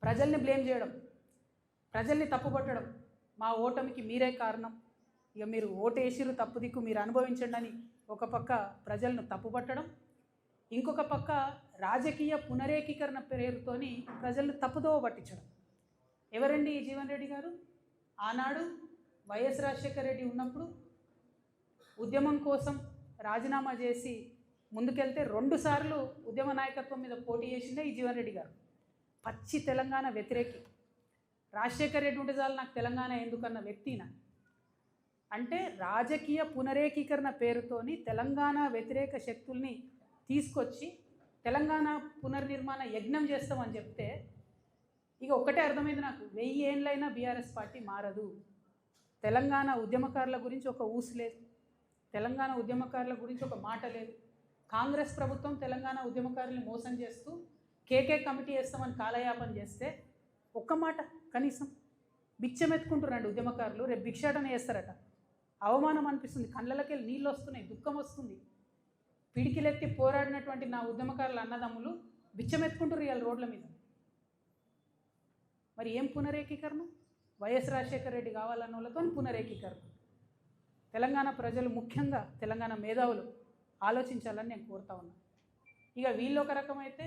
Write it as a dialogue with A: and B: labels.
A: ప్రజల్ని బ్లేమ్ చేయడం, ప్రజల్ని తప్పుపట్టడం, మా ఓటమికి మీరే కారణం, ఇక మీరు ఓటేసిరు తప్పు దిక్కు మీరు అనుభవించండి అని ఒక పక్క ప్రజలను తప్పుపట్టడం, ఇంకొక పక్క రాజకీయ పునరేకీకరణ పేరుతోని ప్రజలను తప్పుదోవ పట్టించడం. ఎవరండి ఈ జీవన్ రెడ్డి గారు? ఆనాడు వైఎస్ రాజశేఖర రెడ్డి ఉన్నప్పుడు ఉద్యమం కోసం రాజీనామా చేసి ముందుకెళ్తే 2 సార్లు ఉద్యమ నాయకత్వం మీద పోటీ చేసిందే ఈ జీవన్ రెడ్డి గారు. పచ్చి తెలంగాణ వ్యతిరేకి. రాజశేఖర రెడ్డి ఉంటే చాలు నాకు తెలంగాణ ఎందుకన్న వ్యక్తిన. అంటే రాజకీయ పునరేకీకరణ పేరుతోని తెలంగాణ వ్యతిరేక శక్తుల్ని తీసుకొచ్చి తెలంగాణ పునర్నిర్మాణ యజ్ఞం చేస్తామని చెప్తే ఇక ఒక్కటే అర్థమైంది నాకు, 1000 ఏళ్ళైనా బీఆర్ఎస్ పార్టీ మారదు. తెలంగాణ ఉద్యమకారుల గురించి ఒక ఊసు లేదు, తెలంగాణ ఉద్యమకారుల గురించి ఒక మాట లేదు. కాంగ్రెస్ ప్రభుత్వం తెలంగాణ ఉద్యమకారుల్ని మోసం చేస్తూ కేకే కమిటీ వేస్తామని కాలయాపన చేస్తే ఒక్క మాట కనీసం బిచ్చమెత్తుకుంటున్నాడు ఉద్యమకారులు. రేపు భిక్షాటన చేస్తారట. అవమానం అనిపిస్తుంది, కళ్ళకి నీళ్ళు వస్తున్నాయి, దుఃఖం వస్తుంది. పిడికిలెత్తి పోరాడినటువంటి నా ఉద్యమకారుల అన్నదమ్ములు బిచ్చమెత్తుకుంటారు ఇవాళ రోడ్ల మీద. మరి ఏం పునరేకీకరణ? వైఎస్ రాజశేఖర రెడ్డి కావాలన్న వాళ్ళతో పునరేకీకరణ. తెలంగాణ ప్రజలు, ముఖ్యంగా తెలంగాణ మేధావులు ఆలోచించాలని నేను కోరుతా ఉన్నాను. ఇక వీళ్ళు ఒక రకమైతే